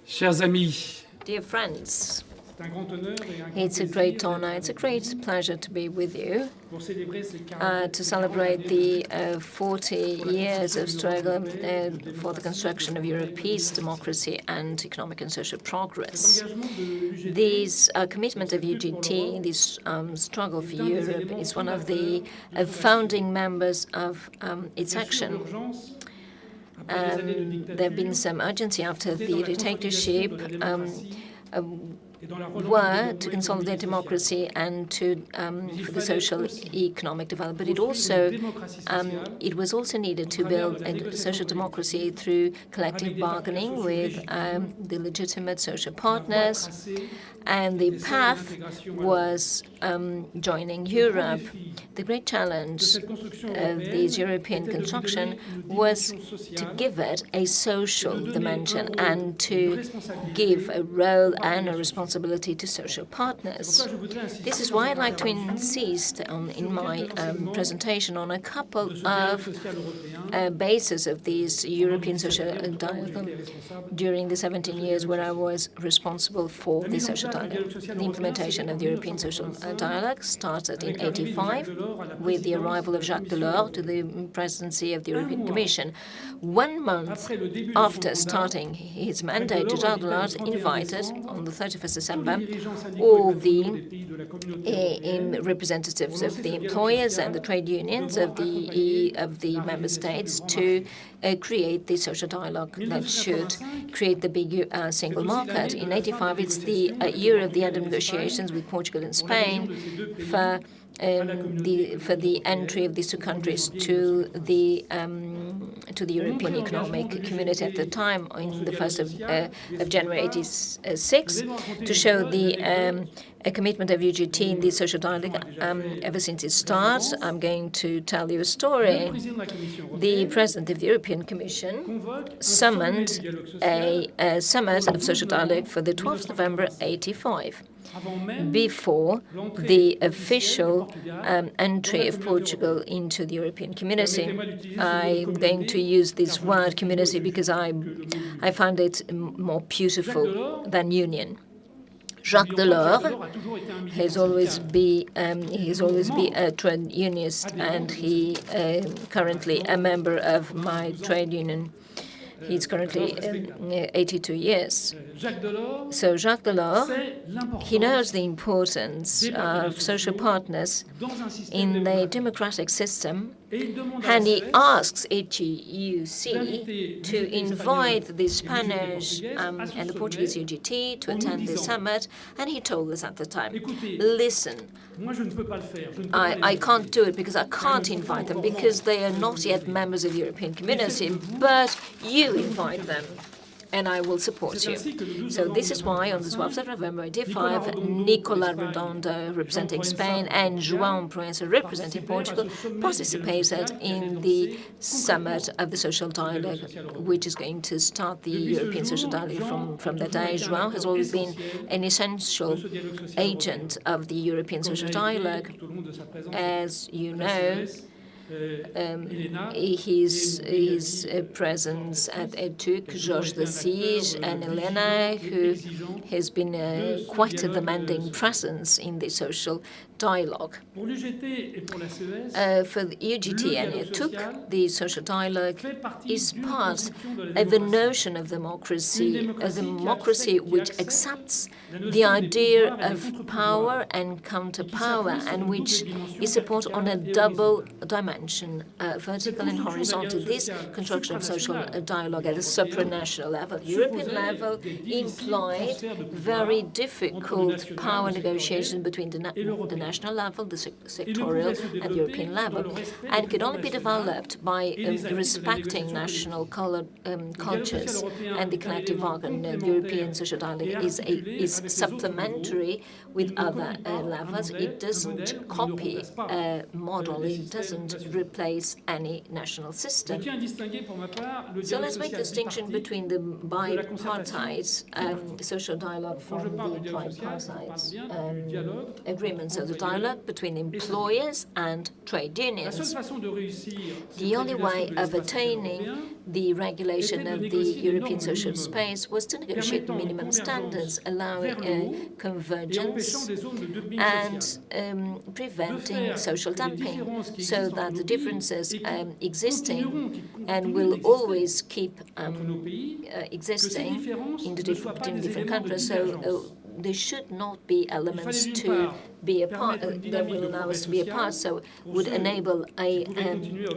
Chers amis, Dear friends, it's a great honor, it's a great pleasure to be with you to celebrate the 40 years of struggle for the construction of Europe's peace, democracy, and economic and social progress. This commitment of UGT, this struggle for Europe, is one of the founding members of its action. There have been some urgency after the dictatorship were to consolidate democracy and to for the social economic development. It was also needed to build a social democracy through collective bargaining with the legitimate social partners, and the path was joining Europe. The great challenge of this European construction was to give it a social dimension and to give a role and a responsibility to social partners. This is why I'd like to insist in my presentation on a couple of bases of this European social dialogue during the 17 years where I was responsible for the social dialogue. The implementation of the European social dialogue started in 1985 with the arrival of Jacques Delors to the presidency of the European Commission. 1 month after starting his mandate, Jacques Delors invited, on the 31st December, all the representatives of the employers and the trade unions of the member states to create the social dialogue that should create the big single market. In 1985, it's the year of the end of negotiations with Portugal and Spain for the entry of these two countries to the European Economic Community at the time, on the 1st of January 1986, to show the commitment of UGT in the social dialogue ever since its start. I'm going to tell you a story. The President of the European Commission summoned a summit of social dialogue for the 12th November 1985. Before the official entry of Portugal into the European Community. I'm going to use this word community because I find it more beautiful than union. Jacques Delors has always been a trade unionist, and he currently a member of my trade union. He's currently 82 years. So Jacques Delors, he knows the importance of social partners in the democratic system, and he asks HEUC to invite the Spanish and the Portuguese UGT to attend the summit, and he told us at the time, listen, I can't do it because I can't invite them because they are not yet members of the European Community, but you invite them and I will support you. So this is why on the 12th of November 1985, Nicolas Redondo, representing Spain, and João Proença, representing Portugal, participated in the summit of the social dialogue, which is going to start the European social dialogue from that day. João has always been an essential agent of the European social dialogue. As you know, his presence at ETUC, Georges de Sige and Elena, who has been quite a demanding presence in the social dialogue. For the UGT and ETUC, the social dialogue is part of the notion of democracy, a democracy which accepts the idea of power and counter-power, and which is supported on a double dimension, vertical and horizontal. This construction of social dialogue at a supranational level, European level, implied very difficult power negotiations between the national level, the sectorial, and the European level, and could only be developed by respecting national cultures and the collective bargain. The European social dialogue is supplementary with other levels. It doesn't copy a model. It doesn't replace any national system. So let's make a distinction between the bipartite social dialogue from the tripartite agreements. So the social dialogue between employers and trade unions. The only way of attaining the regulation of the European social space was to negotiate minimum standards, allowing convergence and preventing social dumping, so that the differences existing and will always keep existing in between different countries. So there should not be elements to be apart that will allow us to be apart, so would enable a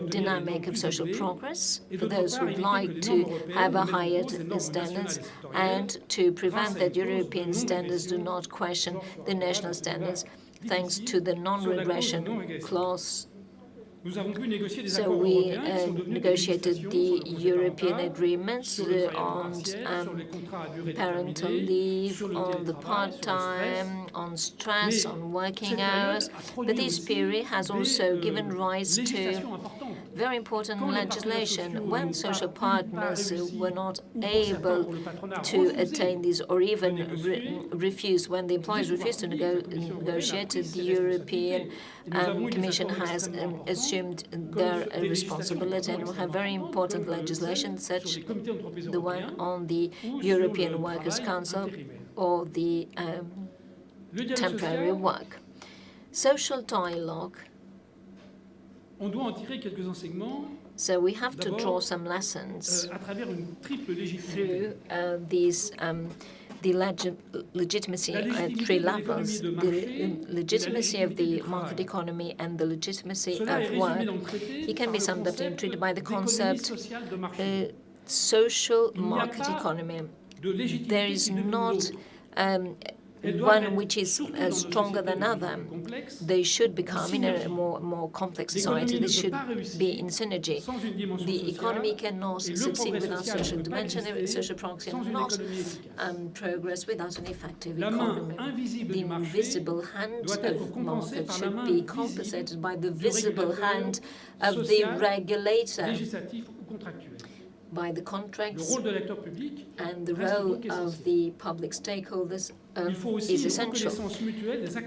dynamic of social progress for those who would like to have a higher standards, and to prevent that European standards do not question the national standards, thanks to the non-regression clause. So we negotiated the European agreements on parental leave, on the part-time, on stress, on working hours. But this period has also given rise to very important legislation. When social partners were not able to attain these, or even refused, when the employers refused to negotiate, the European Commission has assumed their responsibility, and we have very important legislation, such the one on the European Workers' Council or the temporary work. Social dialogue. So we have to draw some lessons through these the legitimacy at three levels: the legitimacy of the market economy and the legitimacy of work. It can be summed up and treated by the concept social market economy. There is not one which is stronger than other. They should become, in a more complex society, they should be in synergy. The economy cannot succeed without social dimension, social progress cannot progress without an effective economy. The invisible hand of market should be compensated by the visible hand of the regulator, by the contracts, and the role of the public stakeholders is essential.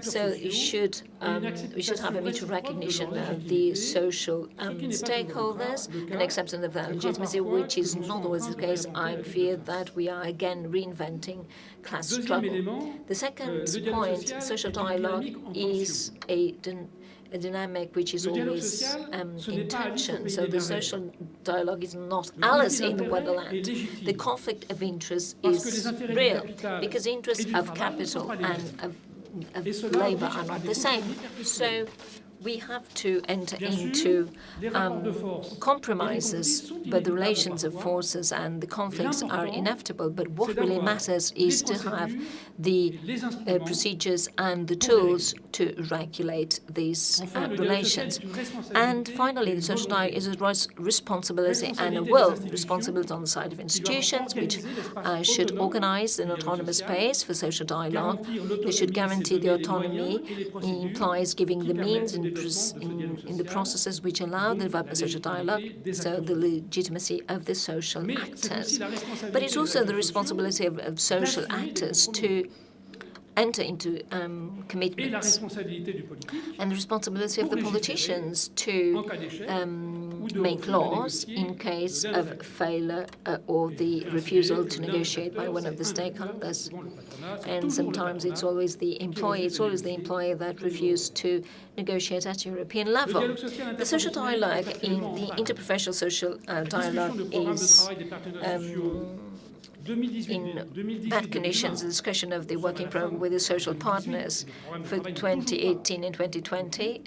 So we should have a mutual recognition of the social stakeholders and acceptance of that legitimacy, which is not always the case. I fear that we are again reinventing class struggle. The second point, social dialogue, is a dynamic which is always in tension. So the social dialogue is not Alice in Wonderland. The conflict of interest is real, because interests of capital and of labour are not the same. So we have to enter into compromises, but the relations of forces and the conflicts are inevitable. But what really matters is to have the procedures and the tools to regulate these relations. And finally, the social dialogue is a responsibility and a will. Responsibility on the side of institutions, which should organize an autonomous space for social dialogue. They should guarantee the autonomy. It implies giving the means in the processes which allow the development of social dialogue, so the legitimacy of the social actors. But it's also the responsibility of social actors to enter into commitments, and the responsibility of the politicians to make laws in case of failure or the refusal to negotiate by one of the stakeholders. And sometimes it's always the employer that refuses to negotiate at European level. The social dialogue in the interprofessional social dialogue is in bad conditions. The discussion of the working program with the social partners for 2018 and 2020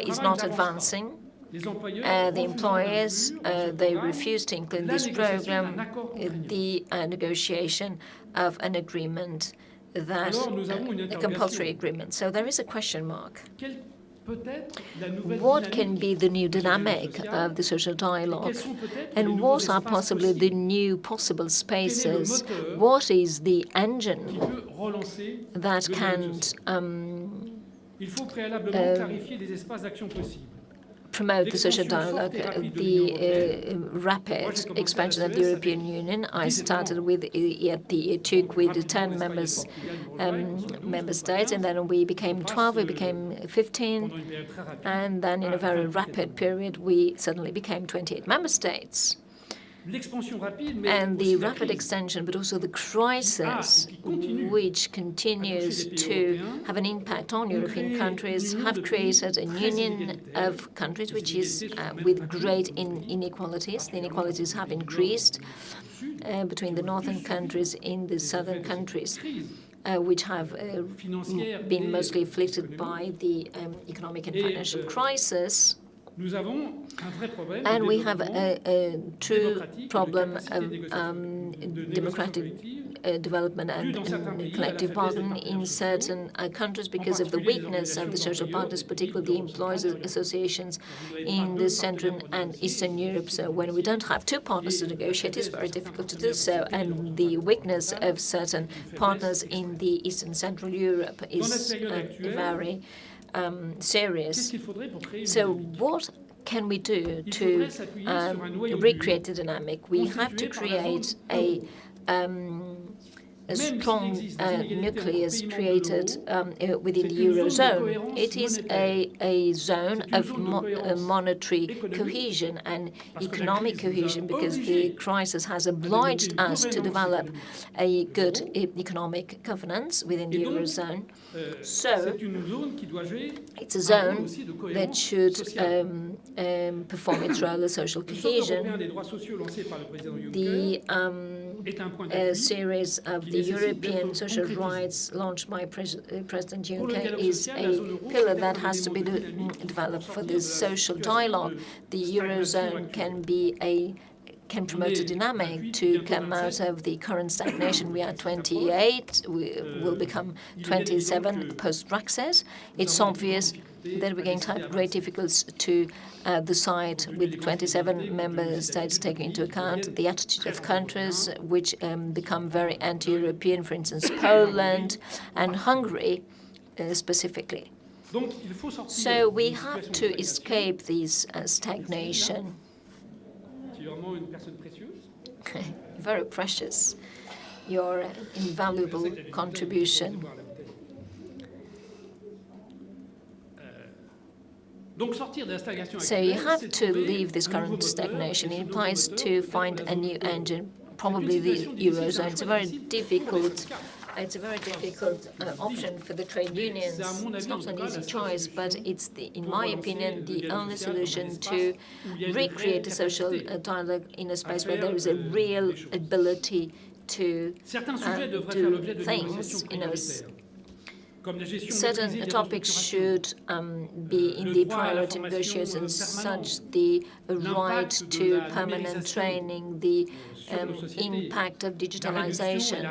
is not advancing. The employers, they refuse to include this program, the negotiation of an agreement, that a compulsory agreement. So there is a question mark. What can be the new dynamic of the social dialogue? And what are possibly the new possible spaces? What is the engine that can promote the social dialogue, the rapid expansion of the European Union. I started with at the year 2 with 10 member states, and then we became 12, we became 15, and then in a very rapid period we suddenly became 28 member states. And the rapid extension, but also the crisis, which continues to have an impact on European countries, have created a union of countries which is with great inequalities. The inequalities have increased between the northern countries and the southern countries, which have been mostly afflicted by the economic and financial crisis. And we have a true problem of democratic development and collective bargaining in certain countries because of the weakness of the social partners, particularly the employers' associations in the Central and Eastern Europe. So when we don't have two partners to negotiate, it's very difficult to do so. And the weakness of certain partners in the Eastern Central Europe is very serious. So what can we do to recreate the dynamic? We have to create a strong nucleus created within the Eurozone. It is a zone of monetary cohesion and economic cohesion because the crisis has obliged us to develop a good economic governance within the Eurozone. So it's a zone that should perform its role as social cohesion. The series of the European social rights launched by President Juncker is a pillar that has to be developed for this social dialogue. The Eurozone can promote a dynamic to come out of the current stagnation. We are 28, we will become 27 post-Brexit. It's obvious that we're going to have great difficulties to decide with 27 member states taking into account the attitude of countries which become very anti-European, for instance, Poland and Hungary specifically. So we have to escape this stagnation. Very precious, your invaluable contribution. So you have to leave this current stagnation. It implies to find a new engine, probably the Eurozone. It's a very difficult option for the trade unions. It's not an easy choice, but it's, in my opinion, the only solution to recreate a social dialogue in a space where there is a real ability to do things. Certain topics should be in the priority negotiations, such the right to permanent training, the impact of digitalization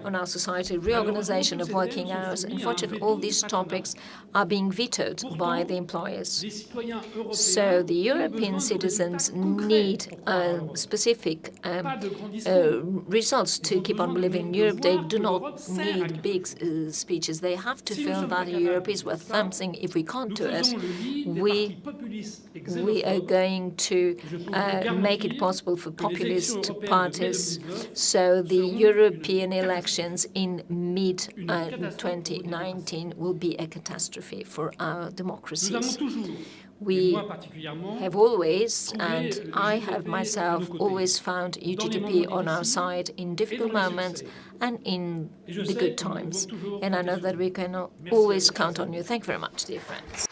on our society, reorganization of working hours. Unfortunately, all these topics are being vetoed by the employers. So the European citizens need specific results to keep on living in Europe. They do not need big speeches. They have to feel that Europe is worth something. If we can't do it, we are going to make it possible for populist parties. So the European elections in mid-2019 will be a catastrophe for our democracies. We have always, and I have myself always found UGTP on our side in difficult moments and in the good times. And I know that we can always count on you. Thank you very much, dear friends.